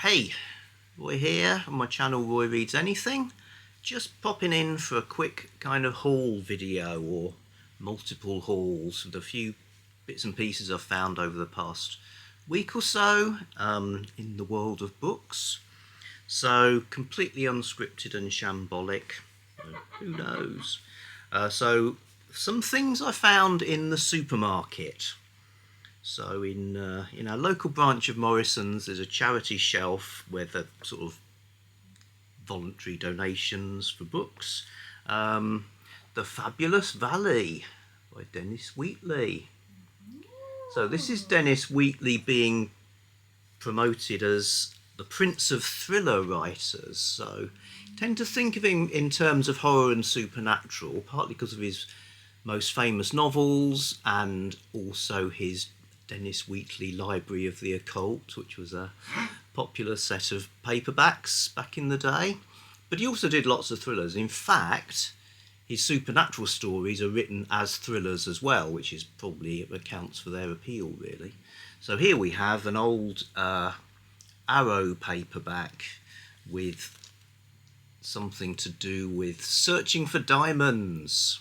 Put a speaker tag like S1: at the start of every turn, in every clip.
S1: Hey, Roy here on my channel Roy Reads Anything. Just popping in for a quick kind of haul video or multiple hauls with a few bits and pieces I've found over the past week or so in the world of books. So completely unscripted and shambolic, who knows. So some things I found in the supermarket. So in our local branch of Morrison's, there's a charity shelf where the sort of voluntary donations for books. The Fabulous Valley by Dennis Wheatley. So this is Dennis Wheatley being promoted as the Prince of Thriller writers. So I tend to think of him in terms of horror and supernatural, partly because of his most famous novels and also his Dennis Wheatley Library of the Occult, which was a popular set of paperbacks back in the day. But he also did lots of thrillers. In fact, his supernatural stories are written as thrillers as well, which is probably accounts for their appeal, really. So here we have an old Arrow paperback with something to do with searching for diamonds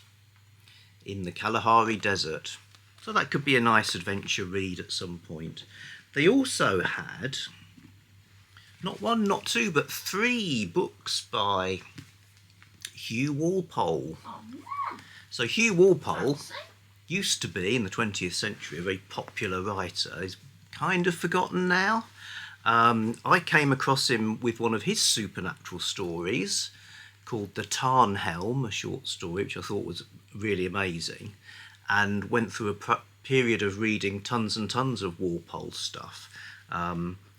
S1: in the Kalahari Desert. So that could be a nice adventure read at some point. They also had not one, not two, but 3 books by Hugh Walpole. So Hugh Walpole used to be, in the 20th century, a very popular writer. He's kind of forgotten now. I came across him with one of his supernatural stories called The Tarnhelm, a short story, which I thought was really amazing, and went through a period of reading tons and tons of Walpole stuff.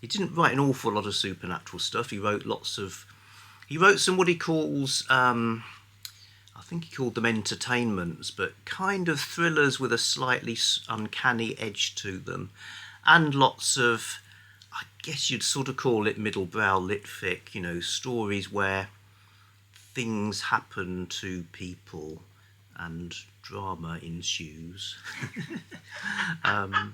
S1: He didn't write an awful lot of supernatural stuff. He wrote some what he calls, I think he called them entertainments, but kind of thrillers with a slightly uncanny edge to them, and lots of, I guess you'd sort of call it middle-brow lit-fic, you know, stories where things happen to people and drama ensues. But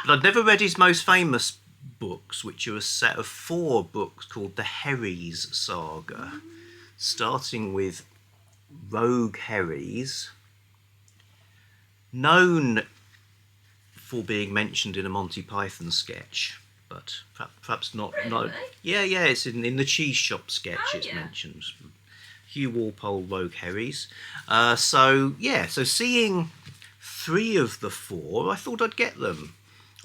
S1: I'd never read his most famous books, which are a set of 4 books called the Herries saga, starting with Rogue Herries, known for being mentioned in a Monty Python sketch, but perhaps not.
S2: Really?
S1: No, yeah, it's in the cheese shop sketch. It's mentioned. Hugh Walpole, Rogue Herries. So seeing 3 of the 4, I thought I'd get them.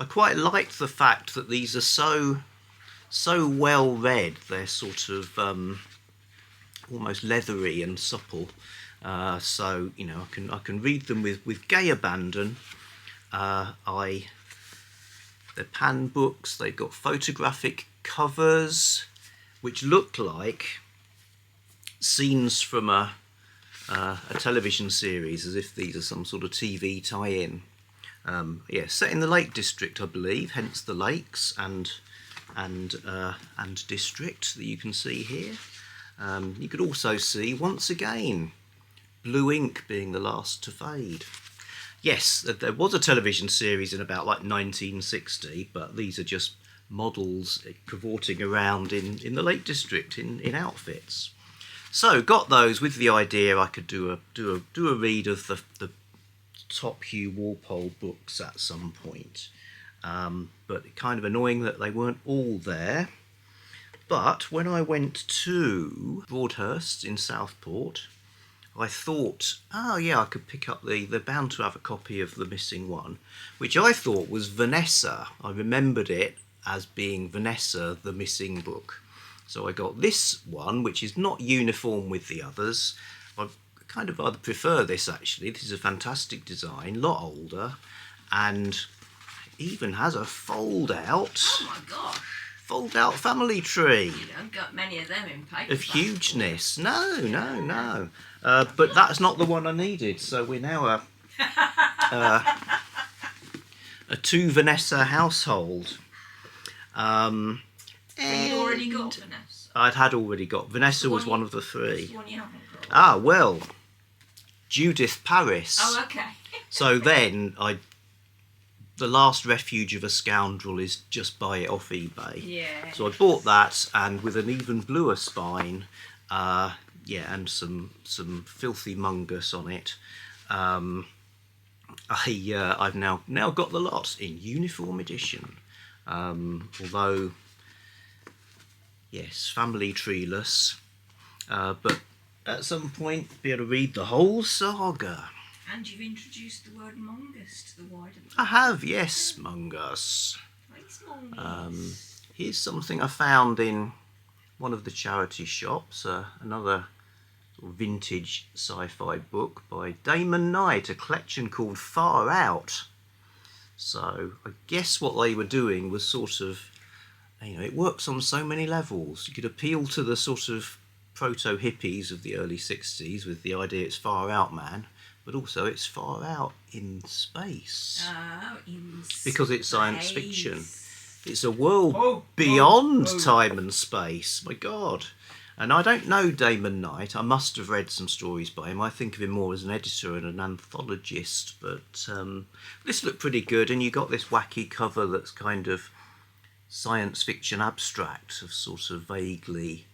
S1: I quite liked the fact that these are so well read. They're sort of almost leathery and supple. So you know, I can read them with gay abandon. They're pan books. They've got photographic covers, which look like scenes from a television series, as if these are some sort of TV tie-in. Set in the Lake District, I believe, hence the lakes and district that you can see here. You could also see, once again, blue ink being the last to fade. Yes, there was a television series in about like 1960, but these are just models cavorting around in the Lake District in outfits. So got those with the idea I could do a read of the top Hugh Walpole books at some point. But kind of annoying that they weren't all there. But when I went to Broadhurst in Southport, I thought, oh yeah, I could pick up they're bound to have a copy of the missing one, which I thought was Vanessa. I remembered it as being Vanessa, the missing book. So I got this one, which is not uniform with the others. I kind of rather prefer this, actually. This is a fantastic design, a lot older, and even has a fold-out.
S2: Oh my gosh.
S1: Fold-out family tree.
S2: You don't got many of them in paper.
S1: Of hugeness. No. But that's not the one I needed. So we're now a 2 Vanessa household.
S2: You'd already got Vanessa.
S1: I'd already got. Vanessa was one of the 3.
S2: The one you haven't got.
S1: Ah, well, Judith Paris.
S2: Oh, okay.
S1: So then the last refuge of a scoundrel is just buy it off eBay.
S2: Yeah.
S1: So I bought that, and with an even bluer spine, and some filthy mungus on it. I've now got the lot in uniform edition. Although, yes, family treeless, but at some point be able to read the whole saga.
S2: And you've introduced the word mongus to the wider public.
S1: I have, yes, mungus.
S2: It's mongus.
S1: Here's something I found in one of the charity shops, another sort of vintage sci-fi book by Damon Knight, a collection called Far Out. So I guess what they were doing was sort of, it works on so many levels. You could appeal to the sort of proto-hippies of the early 60s with the idea it's far out, man, but also it's far out in space.
S2: Oh, in space.
S1: Because it's science fiction. It's a world beyond time and space. My God. And I don't know Damon Knight. I must have read some stories by him. I think of him more as an editor and an anthologist. But this looked pretty good. And you got this wacky cover that's kind of science fiction abstract of sort of vaguely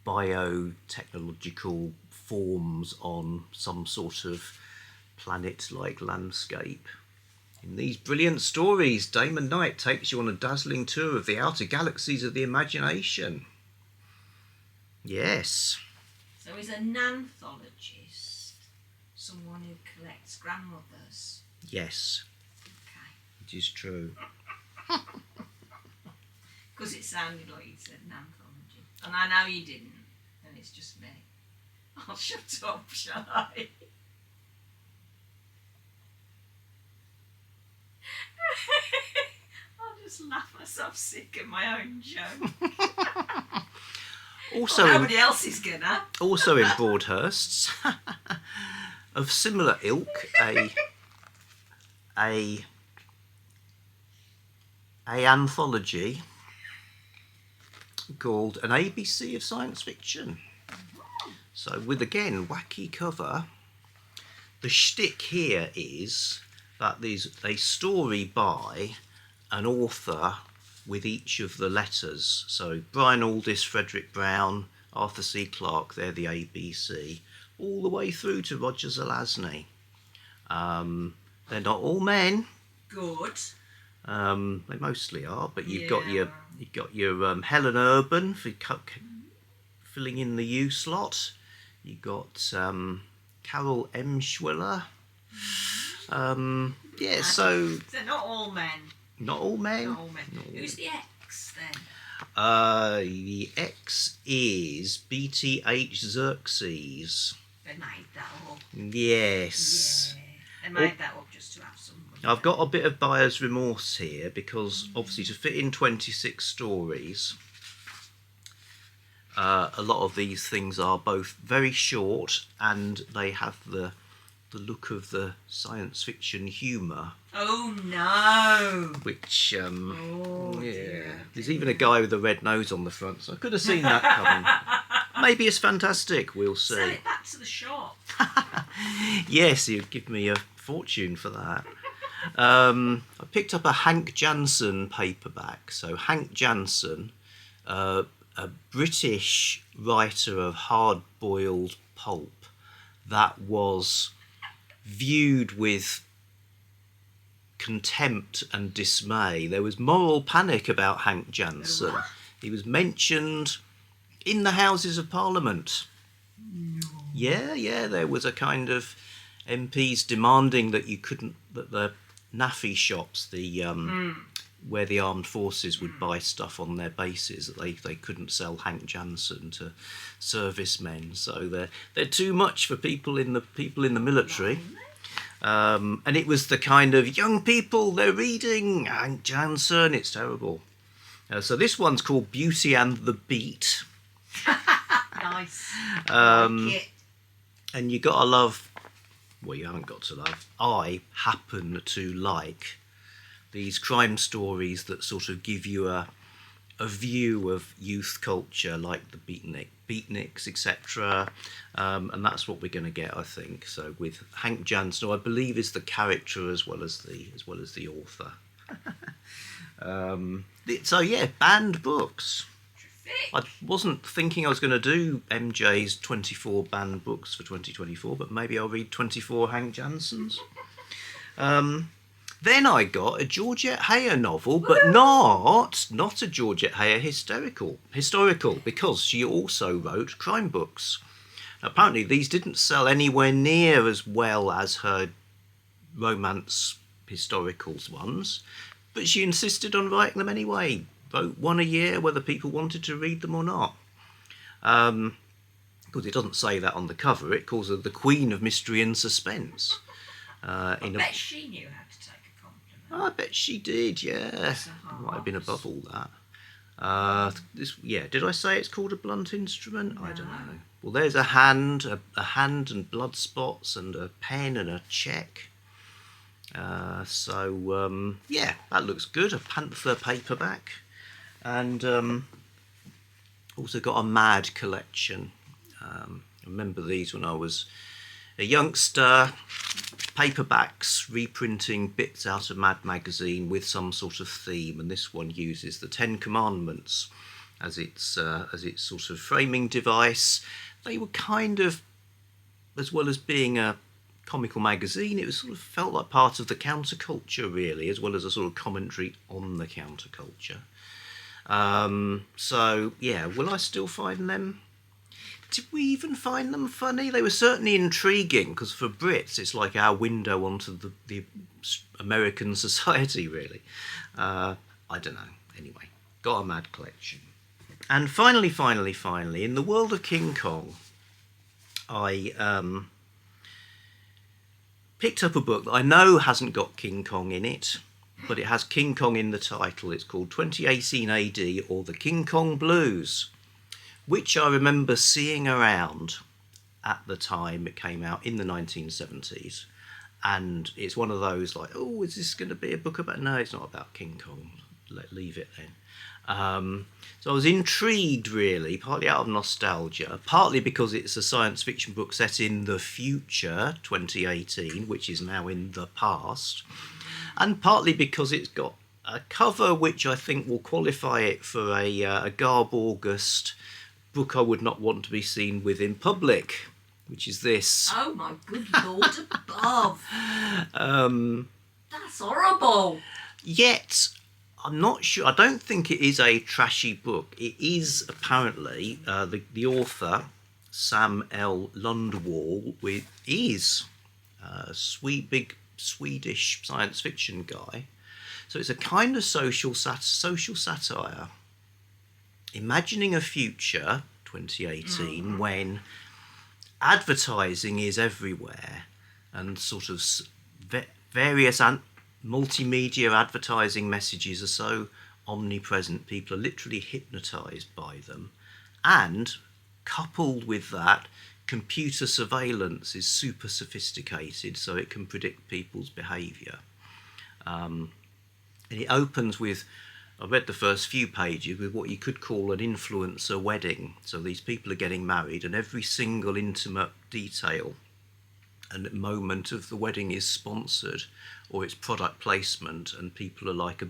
S1: biotechnological forms on some sort of planet-like landscape. In these brilliant stories, Damon Knight takes you on a dazzling tour of the outer galaxies of the imagination. Yes.
S2: So is an anthologist someone who collects grandmothers?
S1: Yes.
S2: Okay.
S1: It is true.
S2: Because it sounded like you said an anthology. And I know you didn't. And it's just me. I'll shut up, shall I? I'll just laugh myself sick at my own joke. Nobody else is gonna.
S1: Also in Broadhursts, of similar ilk, a anthology called An ABC of Science Fiction. So with, again, wacky cover. The shtick here is that there's a story by an author with each of the letters. So Brian Aldiss, Frederick Brown, Arthur C. Clarke, they're the ABC, all the way through to Roger Zelazny. They're not all men.
S2: Good.
S1: They mostly are, but you've got your Helen Urban for filling in the U slot. You've got Carol M. Schwiller. So
S2: they're not all men.
S1: Not all men.
S2: Not all men. Who's the X then?
S1: The X is BTH Xerxes.
S2: They made that up.
S1: Yes.
S2: Yeah. They made that up just to have some.
S1: I've got a bit of buyer's remorse here because obviously to fit in 26 stories, a lot of these things are both very short and they have the look of the science fiction humour.
S2: Oh no!
S1: Which,
S2: dear.
S1: There's even a guy with a red nose on the front, so I could have seen that coming. Maybe it's fantastic, we'll see.
S2: Sell it back to the shop.
S1: Yes, you'd give me a fortune for that. I picked up a Hank Jansen paperback. So Hank Jansen, a British writer of hard-boiled pulp that was viewed with contempt and dismay. There was moral panic about Hank Jansen. He was mentioned in the Houses of Parliament.
S2: No.
S1: Yeah, there was a kind of MPs demanding that that the naffy shops, where the armed forces would buy stuff on their bases, that they couldn't sell Hank Jansen to servicemen. So they're too much for people in the military. And it was the kind of young people, they're reading Hank Jansen, it's terrible. So this one's called Beauty and the Beat.
S2: Nice.
S1: Um,
S2: like it.
S1: And you gotta love, well, you haven't got to love, I happen to like these crime stories that sort of give you a a view of youth culture, like the beatniks, etc. And that's what we're going to get, I think. So with Hank Jansen, who I believe is the character as well as the author. So yeah, banned books. I wasn't thinking I was going to do MJ's 24 banned books for 2024, but maybe I'll read 24 Hank Jansens. Then I got a Georgette Heyer novel, but not a Georgette Heyer historical, because she also wrote crime books. Apparently these didn't sell anywhere near as well as her romance historicals ones, but she insisted on writing them anyway. Wrote one a year whether people wanted to read them or not. Because it doesn't say that on the cover. It calls her the Queen of Mystery and Suspense.
S2: I bet she knew how to take a compliment.
S1: I bet she did, yeah. Might have been above all that. Did I say it's called a blunt instrument? No. I don't know. Well, there's a hand and blood spots and a pen and a check. That looks good. A Panther paperback. And also got a Mad collection. I remember these when I was a youngster. Paperbacks reprinting bits out of Mad magazine with some sort of theme, and this one uses the Ten Commandments as its sort of framing device. They were kind of, as well as being a comical magazine, it was sort of felt like part of the counterculture really, as well as a sort of commentary on the counterculture. Will I still find them? Did we even find them funny? They were certainly intriguing, because for Brits it's like our window onto the American society really. I don't know. Anyway, got a Mad collection. And finally, in the world of King Kong, I picked up a book that I know hasn't got King Kong in it, but it has King Kong in the title. It's called 2018 AD, or The King Kong Blues, which I remember seeing around at the time it came out in the 1970s. And it's one of those like, oh, is this going to be a book about... No, it's not about King Kong. Leave it then. So I was intrigued, really, partly out of nostalgia, partly because it's a science fiction book set in the future, 2018, which is now in the past, and partly because it's got a cover which I think will qualify it for a Garb August book I would not want to be seen with in public, which is this.
S2: Oh my good Lord above. That's horrible.
S1: Yet, I'm not sure. I don't think it is a trashy book. It is apparently the author, Sam L. Lundwall, is a big Swedish science fiction guy. So it's a kind of social satire, imagining a future, 2018, when advertising is everywhere and sort of various multimedia advertising messages are so omnipresent, people are literally hypnotised by them. And coupled with that, computer surveillance is super sophisticated, so it can predict people's behaviour. And it opens with, I read the first few pages, with what you could call an influencer wedding. So these people are getting married, and every single intimate detail and moment of the wedding is sponsored, or it's product placement, and people are like,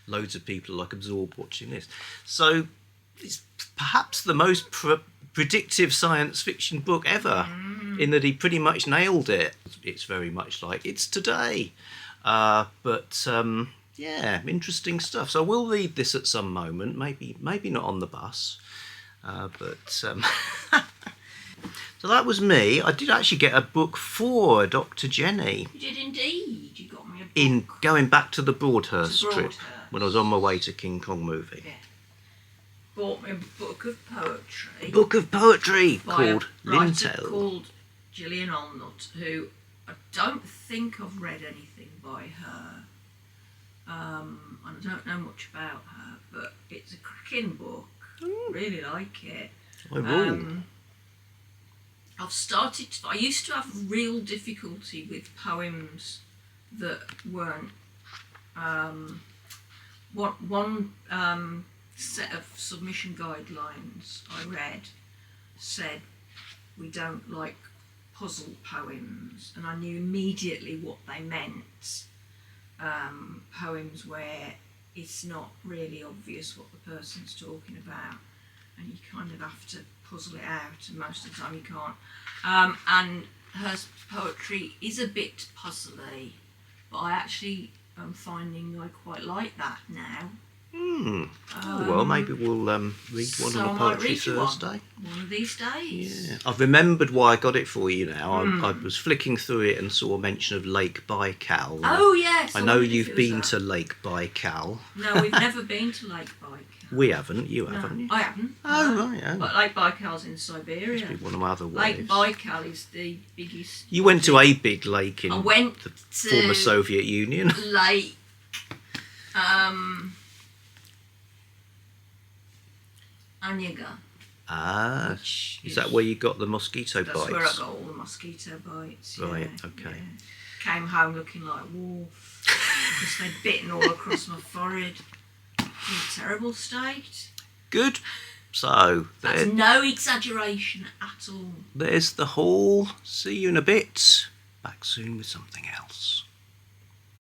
S1: loads of people are like absorbed watching this. So it's perhaps the most predictive science fiction book ever, in that he pretty much nailed it. It's very much like it's today. Yeah, interesting stuff. So we'll read this at some moment, maybe not on the bus, So that was me. I did actually get a book for Dr. Jennie.
S2: You did indeed. You got me a book.
S1: In going back to the Broadhurst trip, when I was on my way to King Kong movie.
S2: Yeah. Bought me a book of poetry.
S1: Book of poetry called
S2: Lintel. Called Gillian Allnut, who I don't think I've read anything by her. I don't know much about her, but it's a cracking book. Really like it.
S1: I will.
S2: I used to have real difficulty with poems that weren't one set of submission guidelines I read said we don't like puzzle poems, and I knew immediately what they meant. Poems where it's not really obvious what the person's talking about, and you kind of have to puzzle it out, and most of the time you can't. And her poetry is a bit puzzly, but I actually am finding I quite like that now.
S1: Well, maybe we'll read one on a Poetry Thursday.
S2: One of these days.
S1: Yeah, I've remembered why I got it for you now. I was flicking through it and saw a mention of Lake Baikal.
S2: Oh yes.
S1: I know you've been to Lake Baikal.
S2: No, we've never been to Lake Baikal.
S1: We haven't. You haven't.
S2: I haven't.
S1: Oh
S2: no.
S1: Right. Oh.
S2: But Lake Baikal's in Siberia.
S1: Must be one of my other
S2: Lake
S1: wives.
S2: Baikal is the biggest.
S1: You went to a big lake in
S2: I went
S1: the
S2: to
S1: former Soviet Union.
S2: Lake. Onega.
S1: Ah,
S2: Which
S1: is that where you got the mosquito
S2: That's
S1: bites?
S2: where I got all the mosquito bites.
S1: Right,
S2: yeah,
S1: okay.
S2: Yeah. Came home looking like a wolf because they'd bitten all across my forehead. In a terrible state.
S1: Good. So,
S2: That's no exaggeration at all.
S1: there's the haul. See you in a bit. Back soon with something else.